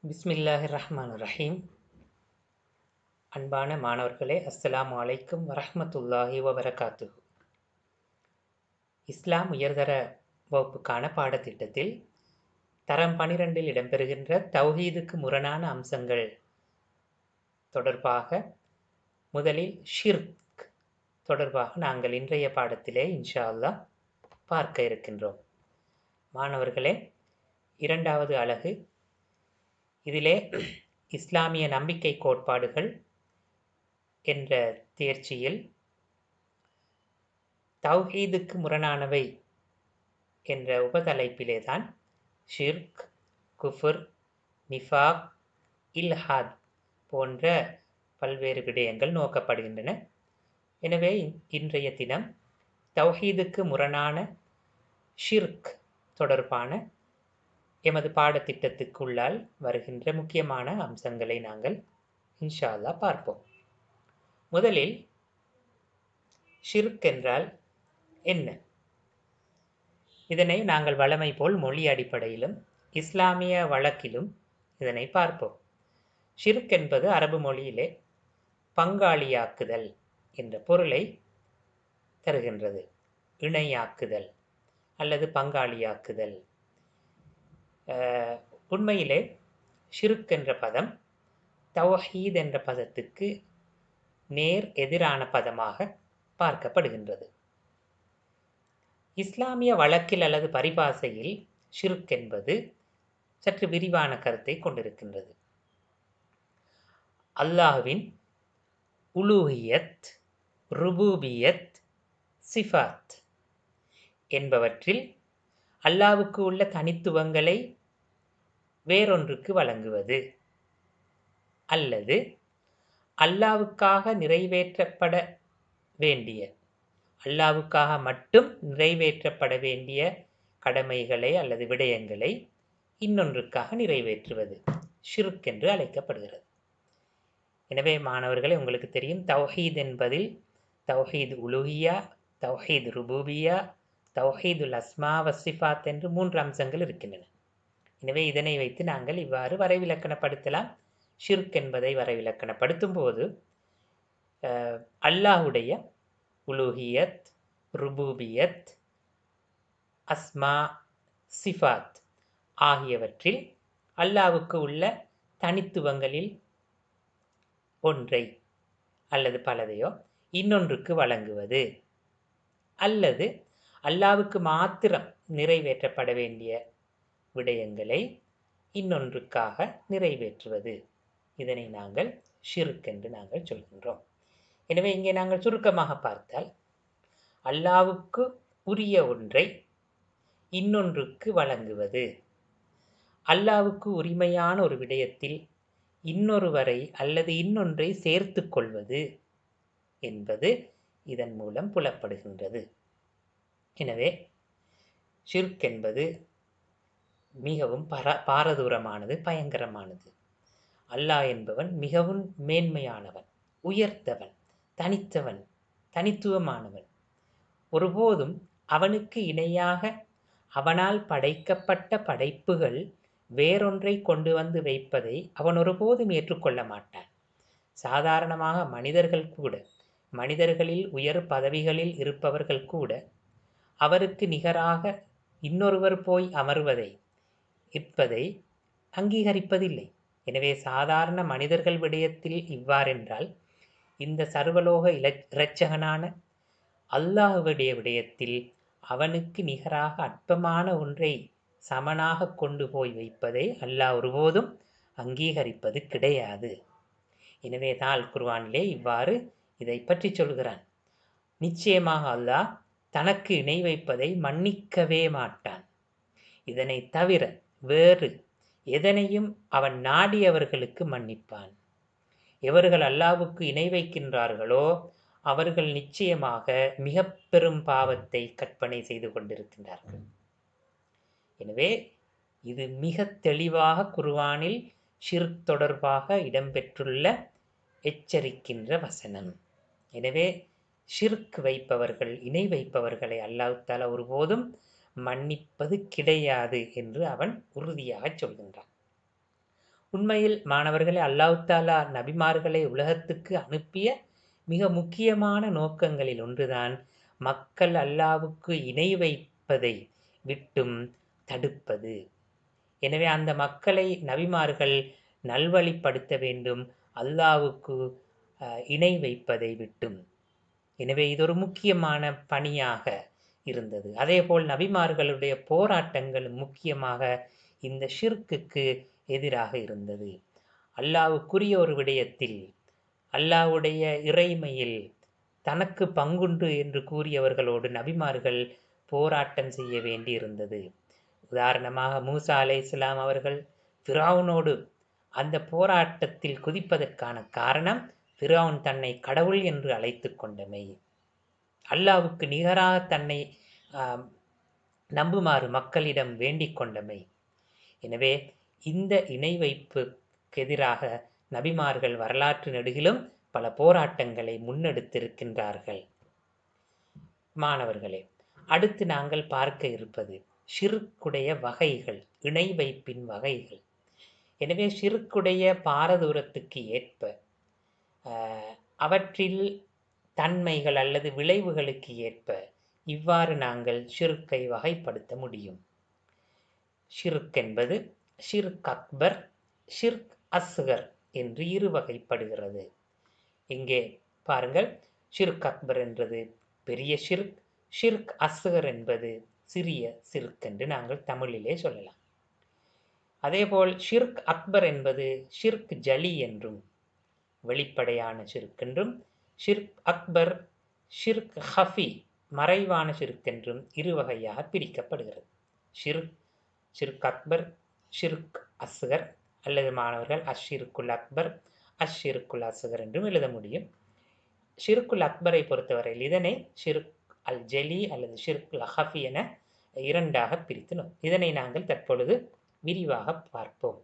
பிஸ்மில்லாஹிர் ரஹ்மானிர் ரஹீம். அன்பான மாணவர்களே, அஸ்ஸலாமு அலைக்கும் வரஹ்மத்துல்லாஹி வபரகாத்துஹு. இஸ்லாம் உயர்தர வகுப்புக்கான பாடத்திட்டத்தில் தரம் 12இல் இடம்பெறுகின்ற தௌஹீதுக்கு முரணான அம்சங்கள் தொடர்பாக முதலில் ஷிர்க் தொடர்பாக நாங்கள் இன்றைய பாடத்திலே இன்ஷா அல்லாஹ் பார்க்க இருக்கின்றோம். மாணவர்களே, 2வது அலகு. இதிலே இஸ்லாமிய நம்பிக்கை கோட்பாடுகள் என்ற தேர்ச்சியில் தௌஹீதுக்கு முரணானவை என்ற உபதலைப்பிலேதான் ஷிர்க், குஃபுர், நிஃபாக், இல்ஹாத் போன்ற பல்வேறு விடயங்கள் நோக்கப்படுகின்றன. எனவே இன்றைய தினம் தௌஹீதுக்கு முரணான ஷிர்க் தொடர்பான எமது பாடத்திட்டத்துக்குள்ளால் வருகின்ற முக்கியமான அம்சங்களை நாங்கள் இன்ஷா அல்லாஹ் பார்ப்போம். முதலில் ஷிர்க் என்றால் என்ன? இதனை நாங்கள் வழமை போல் மொழி அடிப்படையிலும் இஸ்லாமிய வழக்கிலும் இதனை பார்ப்போம். ஷிர்க் என்பது அரபு மொழியிலே பங்காளியாக்குதல் என்ற பொருளை தருகின்றது. இணையாக்குதல் அல்லது பங்காளியாக்குதல். உண்மையிலே ஷிர்க் என்ற பதம் தௌஹீத் என்ற பதத்துக்கு நேர் எதிரான பதமாக பார்க்கப்படுகின்றது. இஸ்லாமிய வழக்கில் அல்லது பரிபாசையில் ஷிர்க் என்பது சற்று விரிவான கருத்தை கொண்டிருக்கின்றது. அல்லாஹ்வின் உலூஹியத், ருபூபியத், சிஃபாத் என்பவற்றில் அல்லாஹ்வுக்கு உள்ள தனித்துவங்களை வேறொன்றுக்கு வழங்குவது அல்லது அல்லாஹ்வுக்காக நிறைவேற்றப்பட வேண்டிய, அல்லாஹ்வுக்காக மட்டும் நிறைவேற்றப்பட வேண்டிய கடமைகளை அல்லது விடயங்களை இன்னொன்றுக்காக நிறைவேற்றுவது ஷிர்க் என்று அழைக்கப்படுகிறது. எனவே மாணவர்களே, உங்களுக்கு தெரியும், தௌஹீத் என்பதில் தௌஹீத் உலூஹியா, தௌஹீத் ருபூபியா, தௌஹீதுல் அஸ்மா வசிஃபாத் என்று 3 அம்சங்கள் இருக்கின்றன. எனவே இதனை வைத்து நாங்கள் இவ்வாறு வரைவிலக்கணப்படுத்தலாம். ஷிர்க் என்பதை வரைவிலக்கணப்படுத்தும் போது அல்லாஹுடைய உலூஹியத், ருபூபியத், அஸ்மா, சிஃபாத் ஆகியவற்றில் அல்லாஹ்வுக்கு உள்ள தனித்துவங்களில் ஒன்றை அல்லது பலதையோ இன்னொன்றுக்கு வழங்குவது அல்லது அல்லாஹ்வுக்கு மாத்திரம் நிறைவேற்றப்பட வேண்டிய விடயங்களை இன்னொன்றுக்காக நிறைவேற்றுவது, இதனை நாங்கள் ஷிர்க் என்று நாங்கள் சொல்கின்றோம். எனவே இங்கே நாங்கள் சுருக்கமாக பார்த்தால், அல்லாஹ்வுக்கு உரிய ஒன்றை இன்னொன்றுக்கு வழங்குவது, அல்லாஹ்வுக்கு உரிமையான ஒரு விடயத்தில் இன்னொருவரை அல்லது இன்னொன்றை சேர்த்து கொள்வது என்பது இதன் மூலம் புலப்படுகின்றது. எனவே ஷிர்க் என்பது மிகவும் பாரதூரமானது, பயங்கரமானது. அல்லாஹ் என்பவன் மிகவும் மேன்மையானவன், உயர்ந்தவன், தனித்தவன், தனித்துவமானவன். ஒருபோதும் அவனுக்கு இணையாக அவனால் படைக்கப்பட்ட படைப்புகள் வேறொன்றை கொண்டு வந்து வைப்பதை அவன் ஒருபோதும் ஏற்றுக்கொள்ள மாட்டான். சாதாரணமாக மனிதர்கள் கூட, மனிதர்களில் உயர் பதவிகளில் இருப்பவர்கள் கூட அவருக்கு நிகராக இன்னொருவர் போய் அமர்வதை இருப்பதை அங்கீகரிப்பதில்லை. எனவே சாதாரண மனிதர்கள் விடயத்தில் இவ்வாறென்றால், இந்த சர்வலோக இரட்சகனான அல்லாஹ்வுடைய விடயத்தில் அவனுக்கு நிகராக அற்பமான ஒன்றை சமனாக கொண்டு போய் வைப்பதை அல்லாஹ் ஒருபோதும் அங்கீகரிப்பது கிடையாது. எனவே தான் குர்ஆனிலே இவ்வாறு இதை பற்றி சொல்கிறான். நிச்சயமாக அல்லாஹ் தனக்கு இணை வைப்பதை மன்னிக்கவே மாட்டான். இதனை தவிர வேறு எதனையும் அவன் நாடியவர்களுக்கு மன்னிப்பான். எவர்கள் அல்லாஹ்வுக்கு இணை வைக்கின்றார்களோ அவர்கள் நிச்சயமாக மிக பெரும் பாவத்தை கற்பனை செய்து கொண்டிருக்கின்றார்கள். எனவே இது மிக தெளிவாக குர்ஆனில் ஷிர்க் தொடர்பாக இடம்பெற்றுள்ள எச்சரிக்கின்ற வசனம். எனவே ஷிர்க் வைப்பவர்கள், இணை வைப்பவர்களை அல்லாஹ் தஆலா ஒருபோதும் மன்னிப்பது கிடையாது என்று அவன் உறுதியாக சொல்கின்றான். உண்மையில் மாணவர்களே, அல்லாஹ் தஆலா நபிமார்களை உலகத்துக்கு அனுப்பிய மிக முக்கியமான நோக்கங்களில் ஒன்றுதான் மக்கள் அல்லாஹ்வுக்கு இணை வைப்பதை விட்டும் தடுப்பது. எனவே அந்த மக்களை நபிமார்கள் நல்வழிப்படுத்த வேண்டும், அல்லாஹ்வுக்கு இணை வைப்பதை விட்டும். எனவே இது ஒரு முக்கியமான பணியாக இருந்தது. அதேபோல் நபிமார்களுடைய போராட்டங்கள் முக்கியமாக இந்த ஷிர்க்குக்கு எதிராக இருந்தது. அல்லாஹ்வுக்குரிய ஒரு விடயத்தில், அல்லாஹ்வுடைய இறைமையில் தனக்கு பங்குண்டு என்று கூறியவர்களோடு நபிமார்கள் போராட்டம் செய்ய வேண்டியிருந்தது. உதாரணமாக மூசா அலைஹிஸ்ஸலாம் அவர்கள் ஃபிரௌனோடு அந்த போராட்டத்தில் குதிப்பதற்கான காரணம், ஃபிரௌன் தன்னை கடவுள் என்று அழைத்துக் கொண்டமை, அல்லாஹ்வுக்கு நிகராக தன்னை நம்புமாறு மக்களிடம் வேண்டிக் கொண்டமை. எனவே இந்த இணை வைப்புக்கு எதிராக நபிமார்கள் வரலாற்று நெடுகிலும் பல போராட்டங்களை முன்னெடுத்திருக்கின்றார்கள். மாணவர்களே, அடுத்து நாங்கள் பார்க்க இருப்பது ஷிர்க்குடைய வகைகள், இணை வைப்பின் வகைகள். எனவே ஷிர்க்குடைய பாரதூரத்துக்கு ஏற்ப அவற்றில் தன்மைகள் அல்லது விளைவுகளுக்கு ஏற்ப இவ்வாறு நாங்கள் ஷிர்க்கை வகைப்படுத்த முடியும். ஷிர்க் என்பது ஷிர்க் அக்பர், ஷிர்க் அஸ்கர் என்று இரு வகைப்படுகிறது. இங்கே பாருங்கள், ஷிர்க் அக்பர் என்றது பெரிய ஷிர்க், ஷிர்க் அஸ்கர் என்பது சிறிய ஷிர்க் என்று நாங்கள் தமிழிலே சொல்லலாம். அதேபோல் ஷிர்க் அக்பர் என்பது ஷிர்க் ஜலி என்றும் வெளிப்படையான ஷிர்க் என்றும், ஷிர்க் அக்பர் ஷிர்க் ஹஃபி மறைவான ஷிர்க் என்றும் இரு வகையாக பிரிக்கப்படுகிறது. ஷிர்க் அக்பர், ஷிர்க் அஸ்கர், அல்லது மாணவர்கள் அஷ்ஷிர்குல் அக்பர், அஷ்ஷிர்குல் அஸ்கர் என்றும் எழுத முடியும். ஷிர்குல் அக்பரை பொறுத்தவரையில் இதனை ஷிர்க் அல் ஜலி அல்லது ஷிர்க் அல் ஹஃபி என இரண்டாக பிரித்தனோம். இதனை நாங்கள் தற்பொழுது விரிவாக பார்ப்போம்.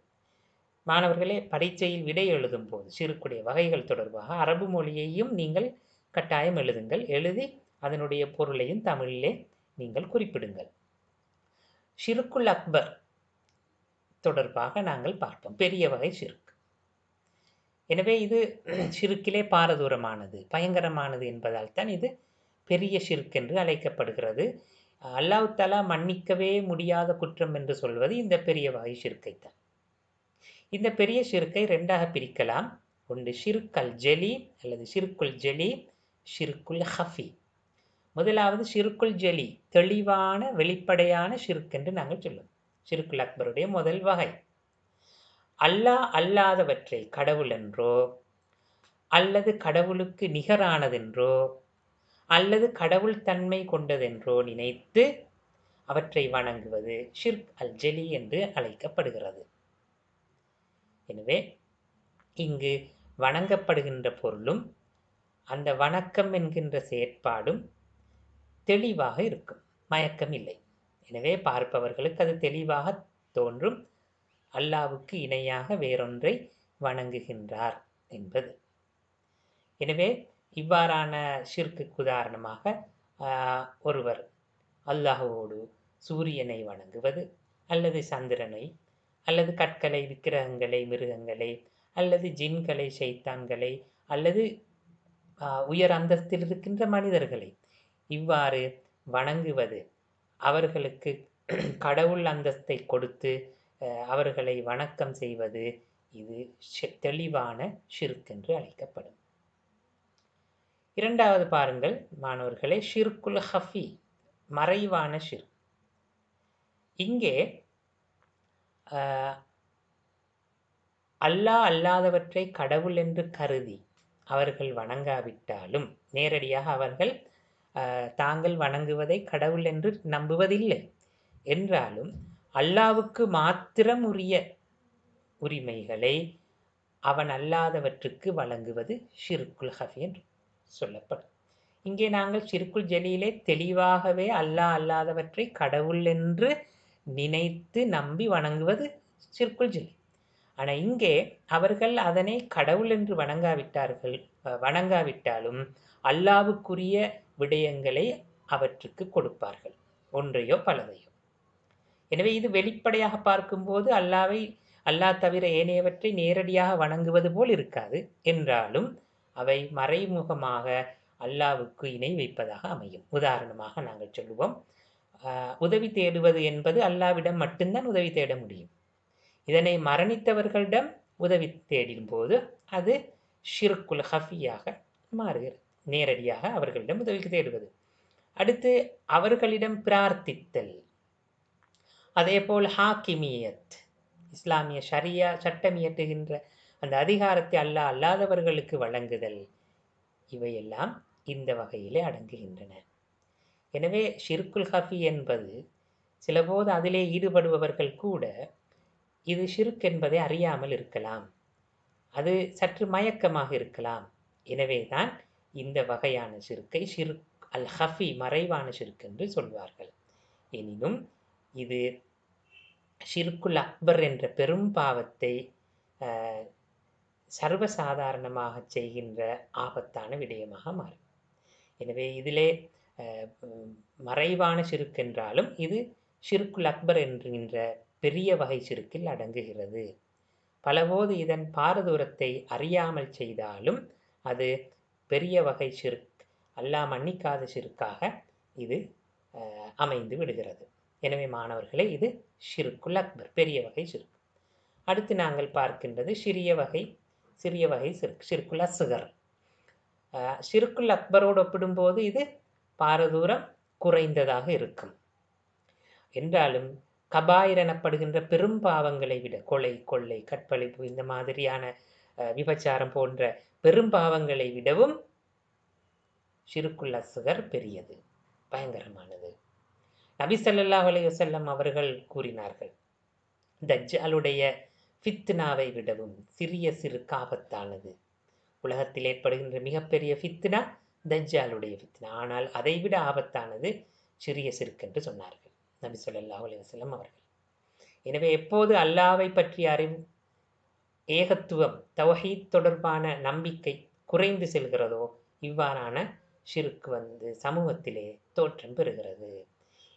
மாணவர்களே, பரீட்சையில் விடை எழுதும் போது ஷிர்க்குடைய வகைகள் தொடர்பாக அரபு மொழியையும் நீங்கள் கட்டாயம் எழுதுங்கள். எழுதி அதனுடைய பொருளையும் தமிழிலே நீங்கள் குறிப்பிடுங்கள். ஷிர்குல் அக்பர் தொடர்பாக நாங்கள் பார்ப்போம். பெரிய வகை ஷிர்க். எனவே இது ஷிர்க்கிலே பாரதூரமானது, பயங்கரமானது என்பதால் தான் இது பெரிய ஷிர்க் என்று அழைக்கப்படுகிறது. அல்லாஹ் தஆலா மன்னிக்கவே முடியாத குற்றம் என்று சொல்வது இந்த பெரிய வகை ஷிர்க்கைத்தான். இந்த பெரிய ஷிர்க்கை இரண்டாக பிரிக்கலாம். ஒன்று ஷிர்க் அல் ஜலி அல்லது ஷிர்குல் ஜலி, ஷிர்குல் ஹஃபி. முதலாவது ஷிர்குல் ஜலி, தெளிவான வெளிப்படையான ஷிர்க் என்று நாங்கள் சொல்லுவோம். ஷிர்குல் அக்பருடைய முதல் வகை, அல்லாஹ் அல்லாதவற்றை கடவுள் என்றோ அல்லது கடவுளுக்கு நிகரானதென்றோ அல்லது கடவுள் தன்மை கொண்டதென்றோ நினைத்து அவற்றை வணங்குவது ஷிர்க் அல் ஜலி என்று அழைக்கப்படுகிறது. எனவே இங்கு வணங்கப்படுகின்ற பொருளும் அந்த வணக்கம் என்கின்ற செயற்பாடும் தெளிவாக இருக்கும், மயக்கம் இல்லை. எனவே பார்ப்பவர்களுக்கு அது தெளிவாக தோன்றும், அல்லாஹ்வுக்கு இணையாக வேறொன்றை வணங்குகின்றார் என்பது. எனவே இவ்வாறான ஷிர்க்குக்கு உதாரணமாக ஒருவர் அல்லாஹ்வோடு சூரியனை வணங்குவது அல்லது சந்திரனை அல்லது கற்களை, விக்கிரகங்களை, மிருகங்களை அல்லது ஜின்களை, ஷைத்தான்களை அல்லது உயர் அந்தஸ்தில் இருக்கின்ற மனிதர்களை இவ்வாறு வணங்குவது, அவர்களுக்கு கடவுள் அந்தஸ்தை கொடுத்து அவர்களை வணக்கம் செய்வது, இது தெளிவான ஷிர்க் என்று அழைக்கப்படும். இரண்டாவது பாருங்கள் மாணவர்களே, ஷிர்குல் ஹஃபி, மறைவான ஷிர்க். இங்கே அல்லாஹ் அல்லாதவற்றை கடவுள் என்று கருதி அவர்கள் வணங்காவிட்டாலும், நேரடியாக அவர்கள் தாங்கள் வணங்குவதை கடவுள் என்று நம்புவதில்லை என்றாலும், அல்லாஹ்வுக்கு மாத்திரம் உரிய உரிமைகளை அவன் அல்லாதவற்றுக்கு வழங்குவது ஷிர்குல் ஹஃபி என்று சொல்லப்படும். இங்கே நாங்கள் ஷிர்குல் ஜலியிலே தெளிவாகவே அல்லாஹ் அல்லாதவற்றை கடவுள் என்று நினைத்து நம்பி வணங்குவது ஷிர்குல் ஜலி. ஆனால் இங்கே அவர்கள் அதனை கடவுள் என்று வணங்காவிட்டாலும் அல்லாஹ்வுக்குரிய விடயங்களை அவற்றுக்கு கொடுப்பார்கள், ஒன்றையோ பலதையோ. எனவே இது வெளிப்படையாக பார்க்கும்போது அல்லாஹ்வை அல்லாஹ் தவிர ஏனையவற்றை நேரடியாக வணங்குவது போல் இருக்காது. என்றாலும் அவை மறைமுகமாக அல்லாஹ்வுக்கு இணை வைப்பதாக அமையும். உதாரணமாக நாங்கள் சொல்லுவோம், உதவி தேடுவது என்பது அல்லாஹ்விடம் மட்டும்தான் உதவி தேட முடியும். இதனை மரணித்தவர்களிடம் உதவி தேடும் போது அது ஷிர்குல் ஹஃபியாக மாறுகிறது. நேரடியாக அவர்களிடம் உதவி தேடுவது. அடுத்து அவர்களிடம் பிரார்த்தித்தல். அதேபோல் ஹாக்கிமியத், இஸ்லாமிய ஷரியா சட்டம் இயற்றுகின்ற அந்த அதிகாரத்தை அல்லாஹ் அல்லாதவர்களுக்கு வழங்குதல், இவையெல்லாம் இந்த வகையிலே அடங்குகின்றன. எனவே ஷிர்குல் ஹஃபி என்பது சிலபோது அதிலே ஈடுபடுபவர்கள் கூட இது ஷிர்க் என்பதை அறியாமல் இருக்கலாம். அது சற்று மயக்கமாக இருக்கலாம். எனவே தான் இந்த வகையான ஷிர்க்கை ஷிர்க் அல் ஹஃபி, மறைவான ஷிர்க் என்று சொல்வார்கள். எனினும் இது ஷிர்குல் அக்பர் என்ற பெரும் பாவத்தை சர்வசாதாரணமாக செய்கின்ற ஆபத்தான விடயமாக மாறும். எனவே இதிலே மறைவான ஷிர்க் என்றாலும் இது ஷிர்குல் அக்பர் என்கின்ற பெரிய வகை ஷிர்க்கில் அடங்குகிறது. பலபோது இதன் பாரதூரத்தை அறியாமல் செய்தாலும் அது பெரிய வகை ஷிர்க், அல்லாஹ் மன்னிக்காத ஷிர்க்காக இது அமைந்து விடுகிறது. எனவே மாணவர்களே, இது ஷிர்குல் அக்பர், பெரிய வகை ஷிர்க். அடுத்து நாங்கள் பார்க்கின்றது சிறிய வகை ஷிர்க், ஷிர்குல் அஸ்கர். ஷிர்குல் அக்பரோடு ஒப்பிடும்போது இது பாரதூரம் குறைந்ததாக இருக்கும். என்றாலும் கபாயிர் எனப்படுகின்ற பெரும் பாவங்களை விட, கொலை, கொள்ளை, கற்பழிப்பு, இந்த மாதிரியான விபச்சாரம் போன்ற பெரும் பாவங்களை விடவும் ஷிர்குல் அஸ்கர் பெரியது, பயங்கரமானது. நபி ஸல்லல்லாஹு அலைஹி வஸல்லம் அவர்கள் கூறினார்கள், தஜ்ஜாலுடைய ஃபித்னாவை விடவும் சிறிய ஷிர்க் ஆபத்தானது. உலகத்தில் ஏற்படுகின்ற மிகப்பெரிய ஃபித்னா தஜ்ஜாலுடைய ஃபித்னா. ஆனால் அதைவிட ஆபத்தானது சிறிய ஷிர்க் என்று சொன்னார்கள் நபி ஸல்லல்லாஹு அலைஹி வஸல்லம் அவர்கள். எனவே எப்போது அல்லாஹ்வை பற்றிய அறிவு, ஏகத்துவம், தௌஹீத் தொடர்பான நம்பிக்கை குறைந்து செல்கிறதோ இவ்வாறான ஷிர்க் சமூகத்திலே தோற்றம் பெறுகிறது.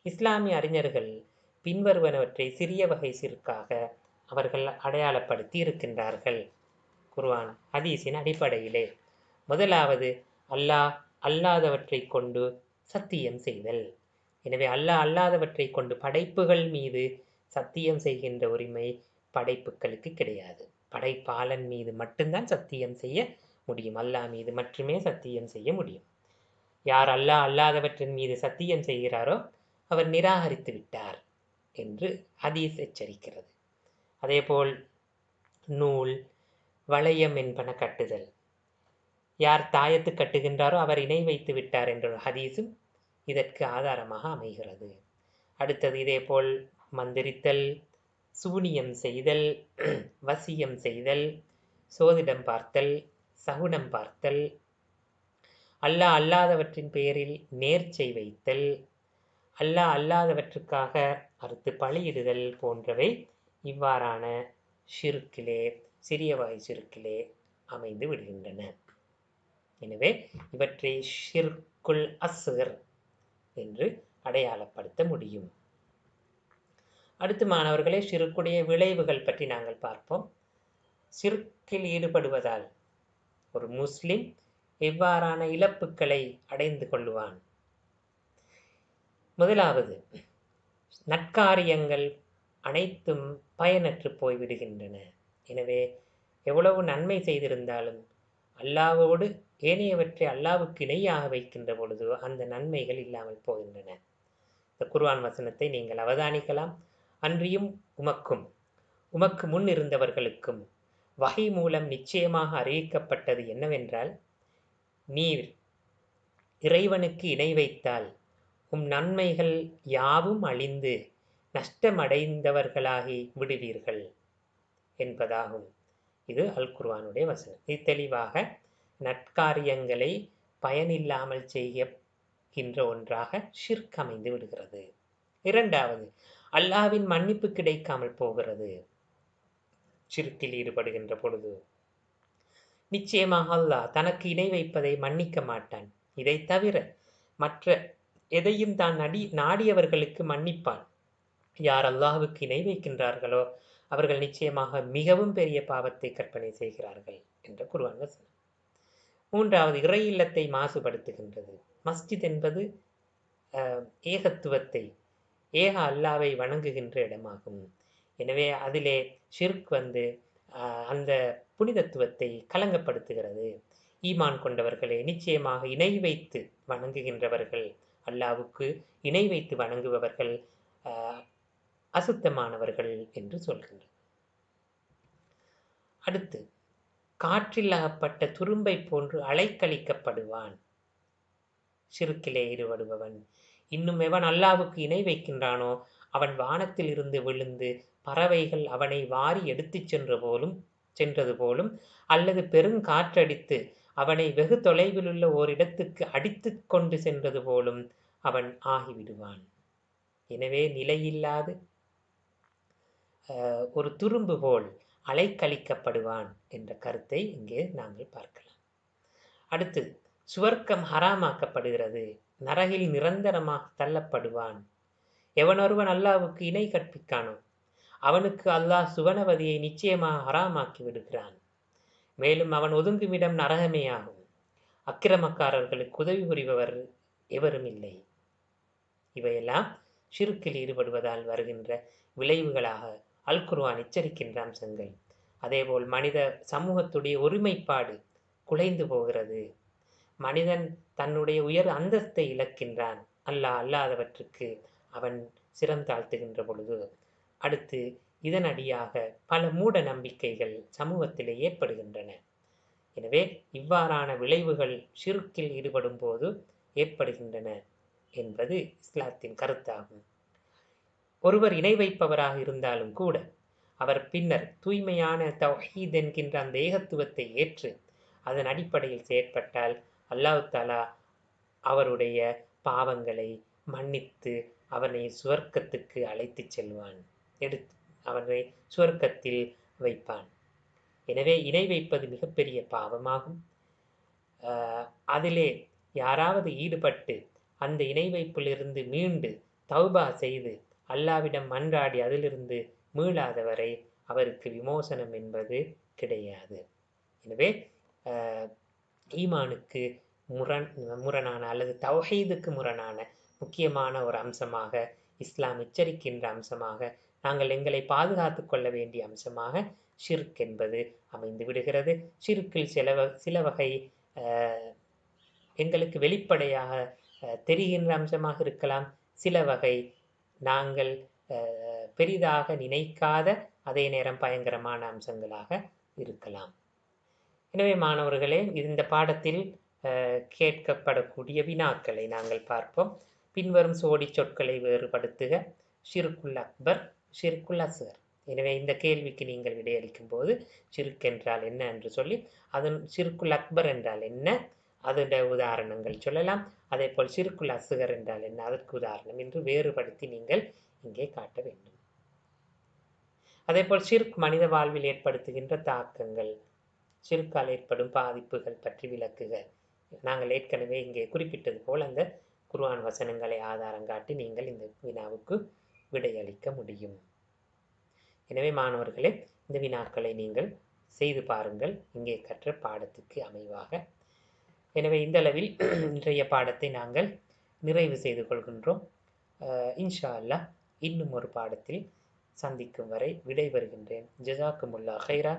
இஸ்லாமிய அறிஞர்கள் பின்வருவனவற்றை சிறிய வகை ஷிர்க்காக அவர்கள் அடையாளப்படுத்தி இருக்கின்றார்கள் குர்ஆன் ஹதீஸின் அடிப்படையிலே. முதலாவது, அல்லாஹ் அல்லாதவற்றை கொண்டு சத்தியம் செய்தல். எனவே அல்லாஹ் அல்லாதவற்றை கொண்டு படைப்புகள் மீது சத்தியம் செய்கின்ற உரிமை படைப்புகளுக்கு கிடையாது. படைப்பாளன் மீது மட்டும்தான் சத்தியம் செய்ய முடியும். அல்லாஹ் மீது மட்டுமே சத்தியம் செய்ய முடியும். யார் அல்லாஹ் அல்லாதவற்றின் மீது சத்தியம் செய்கிறாரோ அவர் நிராகரித்து விட்டார் என்று ஹதீஸ் எச்சரிக்கிறது. அதேபோல் நூல், வளையம் என்பன கட்டுதல். யார் தாயத்து கட்டுகின்றாரோ அவர் இணை வைத்து விட்டார் என்ற ஹதீஸும் இதற்கு ஆதாரமாக அமைகிறது. அடுத்தது இதேபோல் மந்திரித்தல், சூனியம் செய்தல், வசியம் செய்தல், சோதிடம் பார்த்தல், சகுனம் பார்த்தல், அல்லாஹ் அல்லாதவற்றின் பெயரில் நேர்ச்சை வைத்தல், அல்லாஹ் அல்லாதவற்றுக்காக அறுத்து பலியிடுதல் போன்றவை இவ்வாறான ஷிர்க்கிலே, சிறிய வகை ஷிர்க்கிலே அமைந்து விடுகின்றன. எனவே இவற்றை ஷிர்குல் அஸ்கர் என்று அடையாளப்படுத்த முடியும். அடுத்து மாணவர்களே, ஷிர்க்குடைய விளைவுகள் பற்றி நாங்கள் பார்ப்போம். ஷிர்க்கில் ஈடுபடுவதால் ஒரு முஸ்லிம் எவ்வாறான இழப்புகளை அடைந்து கொள்வான்? முதலாவது, நற்காரியங்கள் அனைத்தும் பயனற்று போய்விடுகின்றன. எனவே எவ்வளவு நன்மை செய்திருந்தாலும் அல்லாஹ்வோடு ஏனையவற்றை அல்லாஹ்வுக்கு இணையாக வைக்கின்ற பொழுது அந்த நன்மைகள் இல்லாமல் போகின்றன. இந்த குர்ஆன் வசனத்தை நீங்கள் அவதானிக்கலாம். அன்றியும் உமக்கு முன் இருந்தவர்களுக்கும் வஹி மூலம் நிச்சயமாக அறிவிக்கப்பட்டது என்னவென்றால், நீர் இறைவனுக்கு இணை வைத்தால் உம் நன்மைகள் யாவும் அழிந்து நஷ்டமடைந்தவர்களாகி விடுவீர்கள் என்பதாகும். இது அல் குர்ஆனுடைய வசனம். இது தெளிவாக நற்காரியங்களை பயனில்லாமல் செய்கின்ற ஒன்றாக ஷிர்க் அமைந்து விடுகிறது. இரண்டாவது, அல்லாஹ்வின் மன்னிப்பு கிடைக்காமல் போகிறது. ஷிர்க்கில் ஈடுபடுகின்ற பொழுது நிச்சயமாக அல்லாஹ் தனக்கு இணை வைப்பதை மன்னிக்க மாட்டான். இதை தவிர மற்ற எதையும் தான் நாடியவர்களுக்கு மன்னிப்பான். யார் அல்லாஹ்வுக்கு இணை வைக்கின்றார்களோ அவர்கள் நிச்சயமாக மிகவும் பெரிய பாவத்தை கற்பனை செய்கிறார்கள் என்ற குர்ஆன் வசனம். மூன்றாவது, இறை இல்லத்தை மாசுபடுத்துகின்றது. மஸ்ஜித் என்பது ஏகத்துவத்தை, ஏக அல்லாவை வணங்குகின்ற இடமாகும். எனவே அதிலே ஷிர்க் வந்து அந்த புனிதத்துவத்தை கலங்கப்படுத்துகிறது. ஈமான் கொண்டவர்களே, நிச்சயமாக இணை வைத்து வணங்குகின்றவர்கள், அல்லாவுக்கு இணை வைத்து வணங்குபவர்கள் அசுத்தமானவர்கள் என்று சொல்கின்றனர். அடுத்து, காற்றில் அகப்பட்ட துரும்பை போன்று அலைக்கழிக்கப்படுவான் ஷிர்க்கிலே ஈடுபடுபவன். இன்னும் எவன் அல்லாவுக்கு இணை வைக்கின்றானோ அவன் வானத்தில் இருந்து விழுந்து பறவைகள் அவனை வாரி எடுத்துச் சென்றது போலும் அல்லது பெருங்காற்றடித்து அவனை வெகு தொலைவில் உள்ள ஓரிடத்துக்கு அடித்து கொண்டு சென்றது போலும் அவன் ஆகிவிடுவான். எனவே நிலையில்லாது ஒரு துரும்பு போல் அலைக்கழிக்கப்படுவான் என்ற கருத்தை இங்கே நாங்கள் பார்க்கலாம். அடுத்து, சுவர்க்கம் ஹராமாக்கப்படுகிறது, நரகில் நிரந்தரமாக தள்ளப்படுவான். எவனொருவன் அல்லாவுக்கு இணை கற்பிக்கானோ அவனுக்கு அல்லாஹ் சுவனவதியை நிச்சயமாக ஹராமாக்கி விடுகிறான். மேலும் அவன் ஒதுங்குமிடம் நரகமே ஆகும். அக்கிரமக்காரர்களுக்கு உதவி புரிபவர் எவரும் இல்லை. இவையெல்லாம் ஷிர்க்கில் ஈடுபடுவதால் வருகின்ற விளைவுகளாக அல் குர்ஆன் எச்சரிக்கின்ற அம்சங்கள். அதேபோல் மனித சமூகத்துடைய ஒருமைப்பாடு குலைந்து போகிறது. மனிதன் தன்னுடைய உயர் அந்தஸ்தை இழக்கின்றான் அல்லாதவற்றுக்கு அவன் சிரம் தாழ்த்துகின்ற பொழுது. அடுத்து, இதனடியாக பல மூட நம்பிக்கைகள் சமூகத்திலே ஏற்படுகின்றன. எனவே இவ்வாறான விளைவுகள் ஷிர்க்கில் ஈடுபடும் போது ஏற்படுகின்றன என்பது இஸ்லாத்தின் கருத்தாகும். ஒருவர் இணை வைப்பவராக இருந்தாலும் கூட அவர் பின்னர் தூய்மையான தௌஹீத் என்கின்ற அந்த ஏகத்துவத்தை ஏற்று அதன் அடிப்படையில் செயற்பட்டால் அல்லாஹ் தஆலா அவருடைய பாவங்களை மன்னித்து அவனை சுவர்க்கத்துக்கு அழைத்து செல்வான், அவனை சுவர்க்கத்தில் வைப்பான். எனவே இணை வைப்பது மிகப்பெரிய பாவமாகும். அதிலே யாராவது ஈடுபட்டு அந்த இணை வைப்பிலிருந்து மீண்டு தௌபா செய்து அல்லாவிடம் மன்றாடி அதிலிருந்து மீளாதவரை அவருக்கு விமோசனம் என்பது கிடையாது. எனவே ஈமானுக்கு முரணான அல்லது தௌஹீதுக்கு முரணான முக்கியமான ஒரு அம்சமாக, இஸ்லாம் எச்சரிக்கின்ற அம்சமாக, நாங்கள் எங்களை பாதுகாத்து கொள்ள வேண்டிய அம்சமாக ஷிர்க் என்பது அமைந்து விடுகிறது. ஷிர்க்கில் சில வகை எங்களுக்கு வெளிப்படையாக தெரிகின்ற அம்சமாக இருக்கலாம், சில வகை நாங்கள் பெரிதாக நினைக்காத அதே நேரம் பயங்கரமான அம்சங்களாக இருக்கலாம். எனவே மாணவர்களே, இந்த பாடத்தில் கேட்கப்படக்கூடிய வினாக்களை நாங்கள் பார்ப்போம். பின்வரும் சோடி சொற்களை வேறுபடுத்துக. ஷிர்குல் அக்பர், ஷிர்குல் அஸ்கர். எனவே இந்த கேள்விக்கு நீங்கள் விடையளிக்கும் போது ஷிர்க் என்றால் என்ன என்று சொல்லி, அதன் ஷிர்குல் அக்பர் என்றால் என்ன, அதோட உதாரணங்கள் சொல்லலாம். அதே போல் ஷிர்குல் அஸ்கர் என்றால் என்ன, அதற்கு உதாரணம் என்று வேறுபடுத்தி நீங்கள் இங்கே காட்ட வேண்டும். அதே போல் ஷிர்க் மனித வாழ்வில் ஏற்படுத்துகின்ற தாக்கங்கள், ஷிர்க்கால் ஏற்படும் பாதிப்புகள் பற்றி விளக்குக. நாங்கள் ஏற்கனவே இங்கே குறிப்பிட்டது போல் அந்த குர்ஆன் வசனங்களை ஆதாரம் காட்டி நீங்கள் இந்த வினாவுக்கு விடையளிக்க முடியும். எனவே மாணவர்களே, இந்த வினாக்களை நீங்கள் செய்து பாருங்கள் இங்கே கற்ற பாடத்துக்கு அமைவாக. எனவே இந்த அளவில் இன்றைய பாடத்தை நாங்கள் நிறைவு செய்து கொள்கின்றோம். இன்ஷா அல்லாஹ் இன்னும் ஒரு பாடத்தில் சந்திக்கும் வரை விடைபெறுகின்றேன். ஜஸாக்குமுல்லாஹ் கைரா.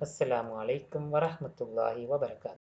அஸ்ஸலாமு அலைக்கும் வரஹ்மத்துல்லாஹி வபரகாத்துஹு.